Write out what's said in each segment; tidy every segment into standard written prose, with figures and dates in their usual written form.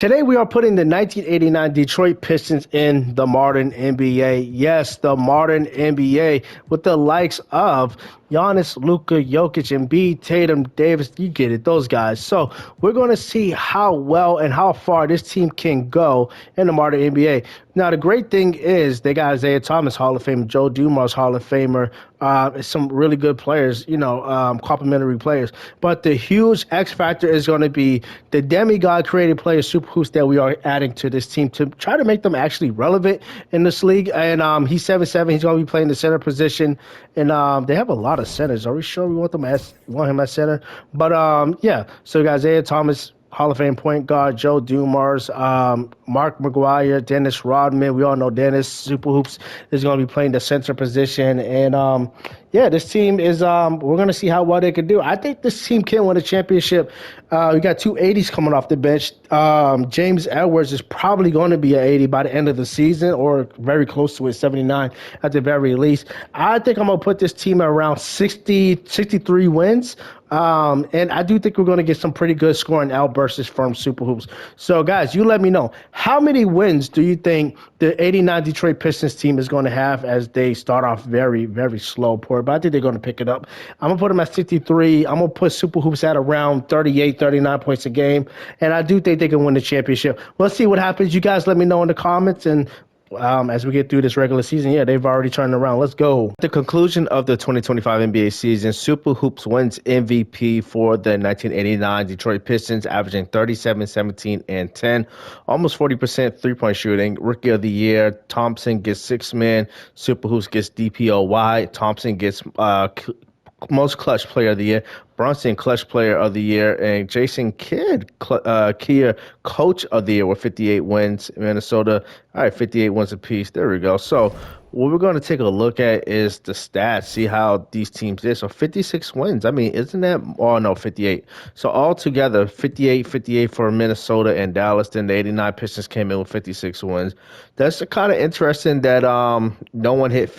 Today we are putting the 1989 Detroit Pistons in the modern NBA. Yes, the modern NBA with the likes of Giannis, Luka, Jokic, Embiid, Tatum, Davis. You get it, those guys. So we're going to see how well and how far this team can go in the modern NBA. Now the great thing is they got Isaiah Thomas, Hall of Famer, Joe Dumars, Hall of Famer, some really good players, complimentary players. But the huge X factor is going to be the demigod created players, super hoops that we are adding to this team to try to make them actually relevant in this league. And he's 7'7". He's going to be playing the center position. And they have a lot of centers. Are we sure we want him at center? But yeah, so you got Isaiah Thomas, Hall of Fame point guard, Joe Dumars, Mark McGuire, Dennis Rodman. We all know Dennis. Super Hoops is going to be playing the center position. And, yeah, this team is we're going to see how well they can do. I think this team can win a championship. We got two 80s coming off the bench. James Edwards is probably going to be an 80 by the end of the season or very close to it, 79 at the very least. I think I'm going to put this team at around 63 wins. And I do think we're going to get some pretty good scoring outbursts from Super Hoops. So, guys, you let me know. How many wins do you think the 89 Detroit Pistons team is going to have as they start off very, very slow, poor? But I think they're going to pick it up. I'm going to put them at 63. I'm going to put Super Hoops at around 38, 39 points a game. And I do think they can win the championship. Let's see what happens. You guys let me know in the comments. And as we get through this regular season, yeah, they've already turned around. Let's go. At the conclusion of the 2025 NBA season, Super Hoops wins MVP for the 1989 Detroit Pistons, averaging 37, 17, and 10. Almost 40% three-point shooting. Rookie of the Year, Thompson gets six man. Super Hoops gets DPOY. Thompson gets most clutch player of the year. Brunson, clutch player of the year, and Jason Kidd, Kier, coach of the year with 58 wins. Minnesota, all right, 58 wins apiece. There we go. So what we're going to take a look at is the stats, see how these teams did. So 56 wins. I mean, isn't that, oh no, 58. So altogether, 58 for Minnesota and Dallas. Then the 89 Pistons came in with 56 wins. That's kind of interesting that no one hit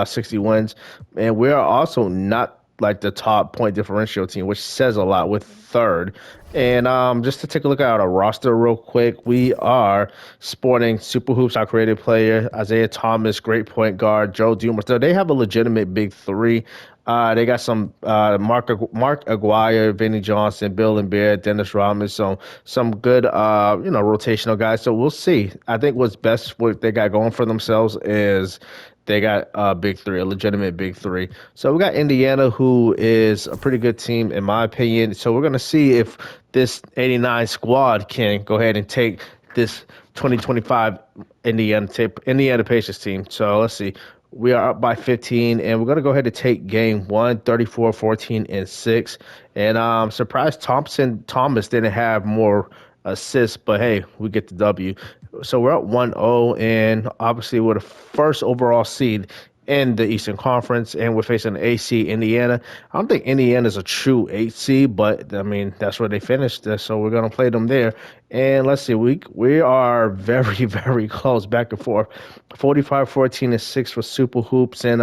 60 wins. And we're also not like the top point differential team, which says a lot, with third. And just to take a look at our roster real quick, we are sporting Super Hoops, our creative player, Isaiah Thomas, great point guard, Joe Dumars. So they have a legitimate big three. They got some Mark Aguirre, Vinny Johnson, Bill Laimbeer, Dennis Rodman, so some good rotational guys. So we'll see. I think what's best, what they got going for themselves is they got a big three, a legitimate big three. So we got Indiana, who is a pretty good team, in my opinion. So we're going to see if this 89 squad can go ahead and take this 2025 Indiana Pacers team. So let's see. We are up by 15, and we're going to go ahead and take game one, 34, 14, and 6. And I'm surprised Thomas didn't have more assists, but hey, we get the W. So we're up 1-0, and obviously we're the first overall seed in the Eastern Conference, and we're facing AC Indiana. I don't think Indiana's a true 8 seed, but I mean that's where they finished. So we're gonna play them there. And let's see, we are very, very close, back and forth. 45, 14, and 6 for Super Hoops, and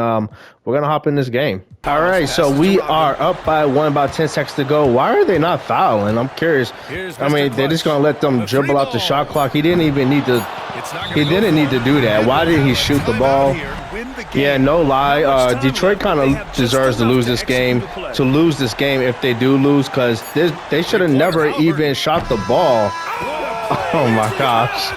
we're gonna hop in this game. All right, so we are up by 1, about 10 seconds to go. Why are they not fouling? I'm curious. I mean, they're just gonna let them dribble out the shot clock. He didn't need to do that. Why did he shoot the ball? Yeah, no lie. Detroit kind of deserves to lose this game. If they do lose, because they should have never even shot the ball. Oh my gosh.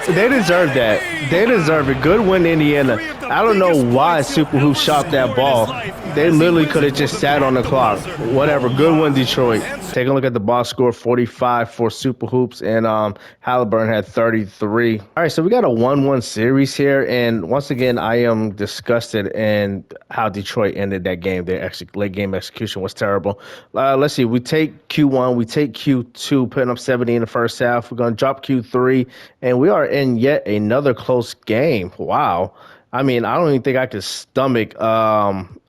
They deserve that. They deserve it. Good win, Indiana. I don't know why Super Hoops shot that ball. They literally could have just sat on the clock. Whatever. Good win, Detroit. Take a look at the box score, 45 for Super Hoops, and Halliburton had 33. All right, so we got a 1-1 series here, and once again, I am disgusted in how Detroit ended that game. Their late game execution was terrible. Let's see. We take Q1. We take Q2, putting up 70 in the first half. We're going to drop Q3, and we are in yet another close game. Wow. I mean, I don't even think I could stomach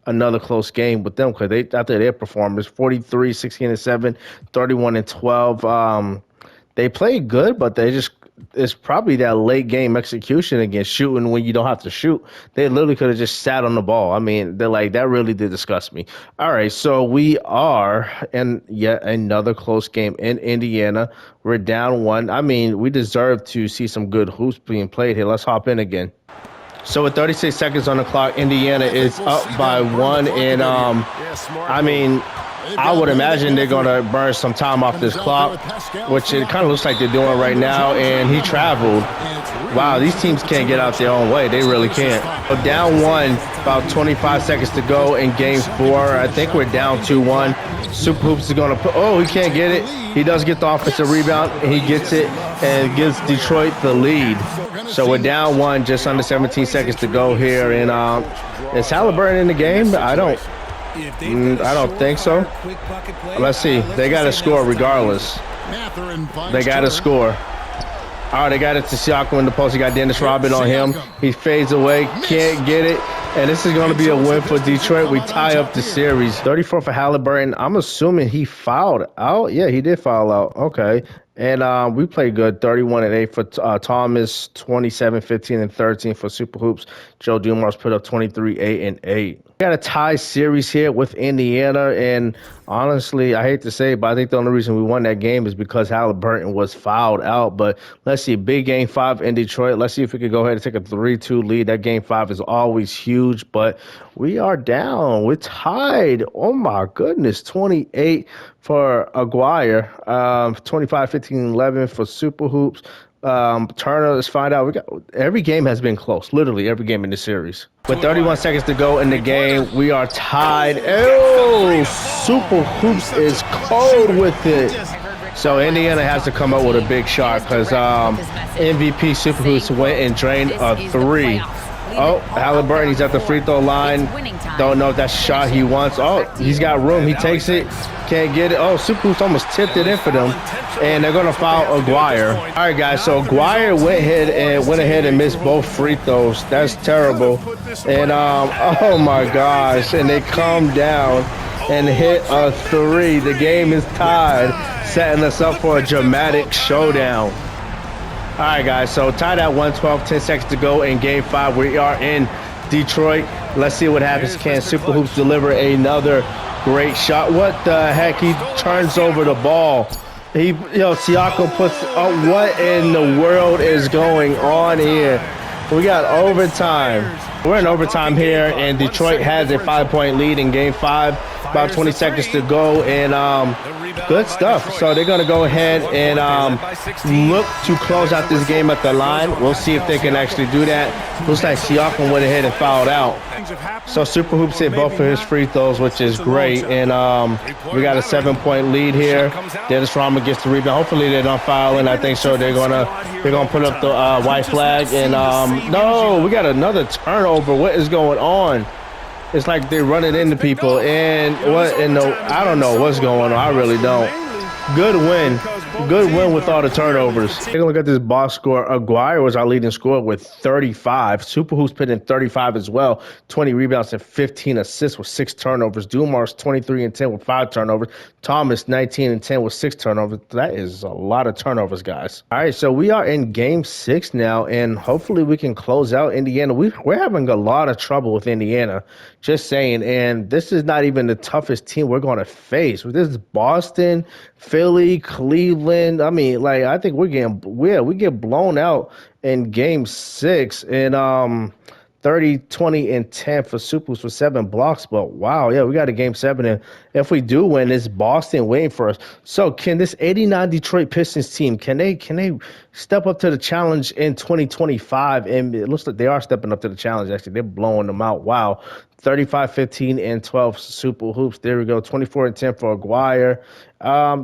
another close game with them, because after their performance, 43, 16, and 7, 31 and 12. They played good, but they just it's probably that late game execution against shooting when you don't have to shoot. They literally could have just sat on the ball. I mean, they're like, that really did disgust me. All right, so we are in yet another close game in Indiana. We're down one. I mean, we deserve to see some good hoops being played here. Let's hop in again. So with 36 seconds on the clock, Indiana is up by one, and I mean, I would imagine they're going to burn some time off this clock, which it kind of looks like they're doing right now, and he traveled. Wow, these teams can't get out their own way. They really can't. So down one, about 25 seconds to go in game four. I think we're down 2-1. Super Hoops is going to put, oh, he can't get it. He does get the offensive rebound, and he gets it and gives Detroit the lead. So we're down one, just under 17 seconds to go here. And is Halliburton in the game? I don't think so. Let's see. They got to score regardless. They got to score. All right, they got it to Siakam in the post. He got Dennis Rodman on him. He fades away, can't get it. And this is going to be a win for Detroit. We tie up the series. 34 for Halliburton. I'm assuming he fouled out. Yeah, he did foul out. Okay. And we played good. 31-8 for Thomas, 27, 15, and 13 for Super Hoops. Joe Dumars put up 23, 8, and 8. We got a tie series here with Indiana, and honestly, I hate to say it, but I think the only reason we won that game is because Halliburton was fouled out. But let's see, big game 5 in Detroit. Let's see if we could go ahead and take a 3-2 lead. That game 5 is always huge, but we are down. We're tied. Oh, my goodness. 28 for Aguirre, 25, 15, 11 for Super Hoops. Turner, let's find out. Every game has been close, literally every game in the series. With 31 seconds to go in the game, we are tied. Oh, Super Hoops is cold with it. So Indiana has to come up with a big shot because MVP Super Hoops went and drained a 3. Oh, Halliburton, he's at the free throw line. Don't know if that's a shot he wants. Oh, he's got room. He takes it. Can't get it. Oh, Super Hoops almost tipped it in for them. And they're going to foul Aguirre. All right, guys. So Aguirre went ahead and missed both free throws. That's terrible. And, oh, my gosh. And they come down and hit a 3. The game is tied, setting us up for a dramatic showdown. All right, guys, so tied at 112, 10 seconds to go in game 5. We are in Detroit. Let's see what happens. Can Super Hoops deliver another great shot? What the heck? He turns over the ball. Siakam puts up. What in the world is going on here? We got overtime. We're in overtime here, and Detroit has a 5-point lead in game 5. About 20 seconds to go, and good stuff. So they're going to go ahead and look to close out this game at the line. We'll see if they can actually do that. Looks like Siakam went ahead and fouled out. So Super Hoops hit both of his free throws, which is great. And we got a 7-point lead here. Dennis Rodman gets the rebound. Hopefully they're not fouling. I think so. They're gonna put up the white flag. And no, we got another turnover. What is going on? It's like they're running into people, and I don't know what's going on. I really don't. Good win with all the turnovers. Take a look at this box score. Aguirre was our leading scorer with 35. Super Hoops put in 35 as well. 20 rebounds and 15 assists with 6 turnovers. Dumars 23 and 10 with 5 turnovers. Thomas 19 and 10 with 6 turnovers. That is a lot of turnovers, guys. All right, so we are in game 6 now, and hopefully we can close out Indiana. We're having a lot of trouble with Indiana, just saying, and this is not even the toughest team we're going to face. This is Boston, Philly, Cleveland. I mean, like, I think we get blown out in game 6, and 30, 20, and 10 for Super Hoops for 7 blocks. But wow, yeah, we got a game 7, and if we do win, it's Boston waiting for us. So can this 89 Detroit Pistons team, can they step up to the challenge in 2025? And it looks like they are stepping up to the challenge. Actually, they're blowing them out. Wow. 35, 15, and 12 Super Hoops. There we go. 24 and 10 for Aguirre.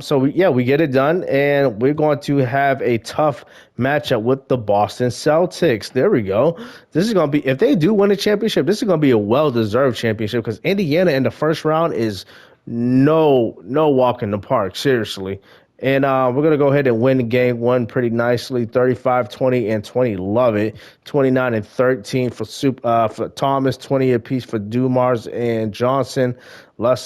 So we get it done, and we're going to have a tough matchup with the Boston Celtics. There we go. This is going to be, if they do win a championship, this is going to be a well-deserved championship, because Indiana in the first round is no walk in the park, seriously. And we're going to go ahead and win game one pretty nicely. 35, 20, and 20. Love it. 29 and 13 for Thomas. 20 apiece for Dumars and Johnson. I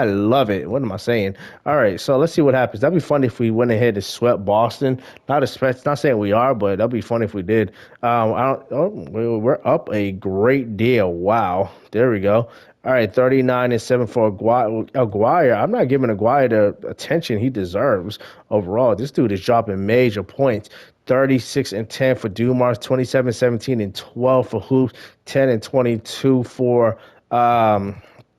love it. What am I saying? All right, so let's see what happens. That'd be funny if we went ahead and swept Boston. Not saying we are, but that'd be funny if we did. We're up a great deal. Wow, there we go. All right, 39 and 7 for Aguirre. I'm not giving Aguirre the attention he deserves overall. This dude is dropping major points. 36 and 10 for Dumars, 27, 17, and 12 for Hoops, 10 and 22 for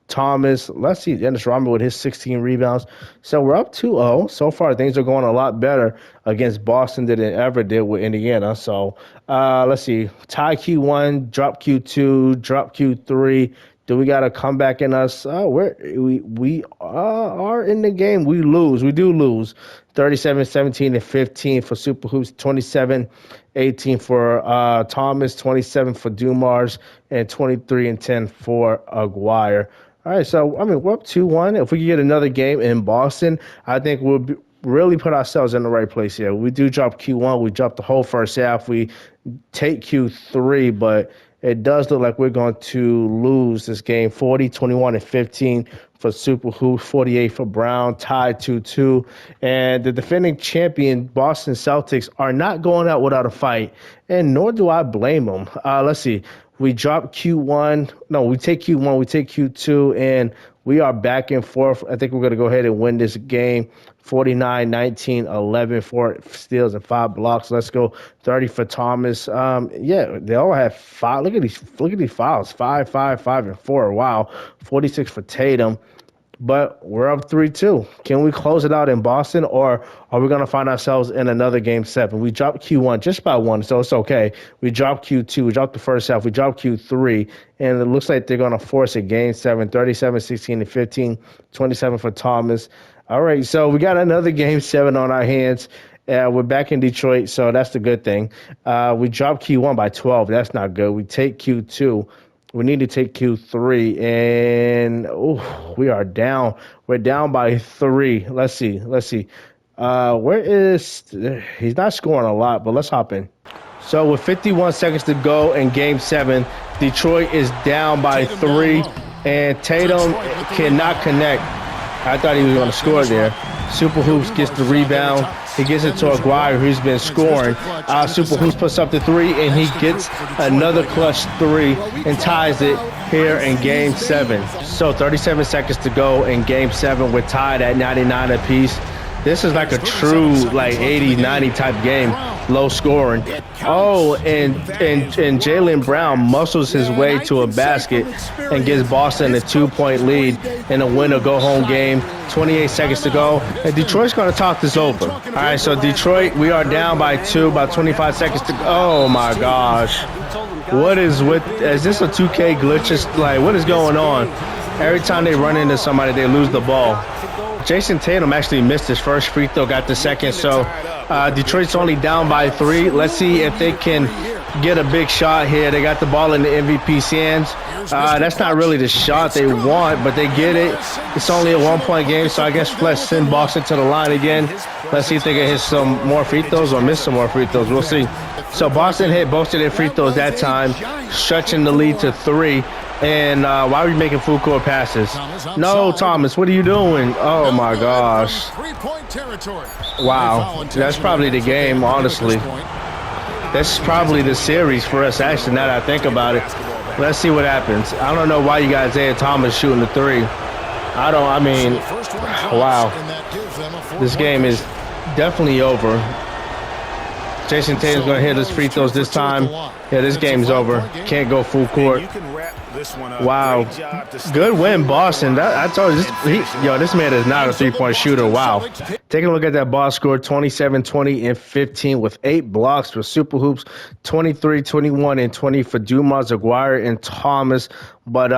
Thomas. Let's see Dennis Rodman with his 16 rebounds. So we're up 2-0. So far, things are going a lot better against Boston than it ever did with Indiana. So let's see. Tie Q1, drop Q2, drop Q3. Do we got a comeback in us? We are in the game. We lose. We do lose. 37, 17, and 15 for Super Hoops. 27, 18 for Thomas. 27 for Dumars. And 23 and 10 for Aguirre. All right, so, I mean, we're up 2-1. If we can get another game in Boston, I think we'll really put ourselves in the right place here. We do drop Q1. We drop the whole first half. We take Q3, but it does look like we're going to lose this game. 40, 21, and 15 for Super Hoops, 48 for Brown, tied 2-2. And the defending champion, Boston Celtics, are not going out without a fight, and nor do I blame them. Let's see. We drop Q1. No, we take Q1, we take Q2, and we are back and forth. I think we're going to go ahead and win this game. 49, 19, 11, 4 steals and 5 blocks. Let's go. 30 for Thomas. Yeah, they all have 5. Look at these fouls. 5, 5, 5, and 4. Wow. 46 for Tatum. But we're up 3-2. Can we close it out in Boston, or are we going to find ourselves in another game 7? We dropped Q1 just by 1, so it's okay. We dropped Q2. We dropped the first half. We dropped Q3, and it looks like they're going to force a game 7, 37, 16, and 15, 27 for Thomas. All right, so we got another game 7 on our hands. We're back in Detroit, so that's the good thing. We dropped Q1 by 12. That's not good. We take Q2. We need to take Q3, and we are down. We're down by 3. Let's see. Where is – he's not scoring a lot, but let's hop in. So with 51 seconds to go in Game 7, Detroit is down by 3, and Tatum cannot connect. I thought he was going to score there. Super Hoops gets the rebound. He gets it to Aguirre, who's been scoring. Super Hoops puts up the 3, and he gets another clutch 3 and ties it here in Game 7. So 37 seconds to go in Game 7. We're tied at 99 apiece. This is like a true 80, 90 type game, low scoring. Oh, and Jaylen Brown muscles his way to a basket and gives Boston a 2-point lead in a win or go home game. 28 seconds to go, and Detroit's going to talk this over. All right, so Detroit, we are down by 2, about 25 seconds to go. Oh my gosh, is this a 2K glitch? What is going on? Every time they run into somebody, they lose the ball. Jason Tatum actually missed his first free throw, got the second, so Detroit's only down by 3. Let's see if they can get a big shot here. They got the ball in the MVP's hands. That's not really the shot they want, but they get it. It's only a 1-point game, so I guess let's send Boston to the line again. Let's see if they can hit some more free throws or miss some more free throws. We'll see. So Boston hit both of their free throws that time, stretching the lead to 3. And why are we making full court passes? No, Thomas, what are you doing? Oh, my gosh. Wow. That's probably the game, honestly. That's probably the series for us, actually, now that I think about it. Let's see what happens. I don't know why you got Isaiah Thomas shooting the 3. Wow. This game is definitely over. Jason Tatum's going to hit his free throws this time. Yeah, this game's over. Can't go full court. Wow. Good win, Boston. I told you, this man is not a three-point shooter. Wow. Taking a look at that box score, 27, 20, and 15 with 8 blocks for Super Hoops, 23, 21, and 20 for Dumars, Aguirre, and Thomas. But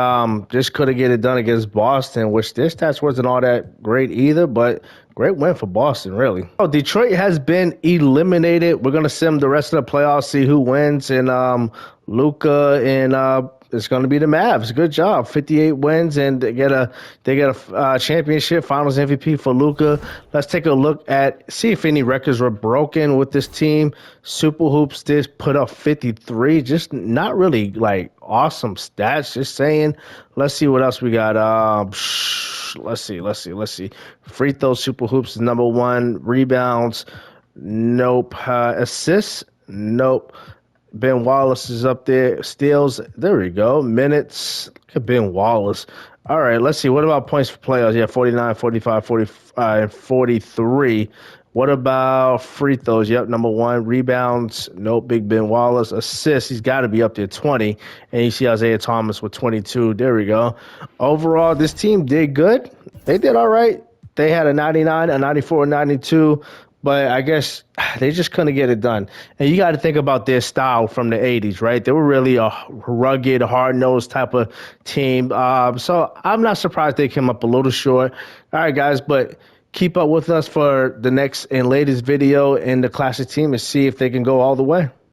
just couldn't get it done against Boston, which their stats wasn't all that great either, but great win for Boston, really. Oh, Detroit has been eliminated. We're going to sim the rest of the playoffs, see who wins, and Luka it's going to be the Mavs. Good job, 58 wins, and they get a championship, Finals MVP for Luka. Let's take a look at see if any records were broken with this team. Super Hoops did put up 53, just not really like awesome stats. Just saying. Let's see what else we got. Let's see. Free throw Super Hoops is number one. Rebounds, nope. Assists, nope. Ben Wallace is up there. Steals, there we go. Minutes, look at Ben Wallace. All right, let's see. What about points for playoffs? Yeah, 49, 45, 45, 43. What about free throws? Yep, number one. Rebounds, nope. Big Ben Wallace. Assists, he's got to be up there, 20. And you see Isaiah Thomas with 22. There we go. Overall, this team did good. They did all right. They had a 99, a 94, a 92. But I guess they just couldn't get it done. And you got to think about their style from the 80s, right? They were really a rugged, hard-nosed type of team. So I'm not surprised they came up a little short. All right, guys, but keep up with us for the next and latest video in the Classic team and see if they can go all the way.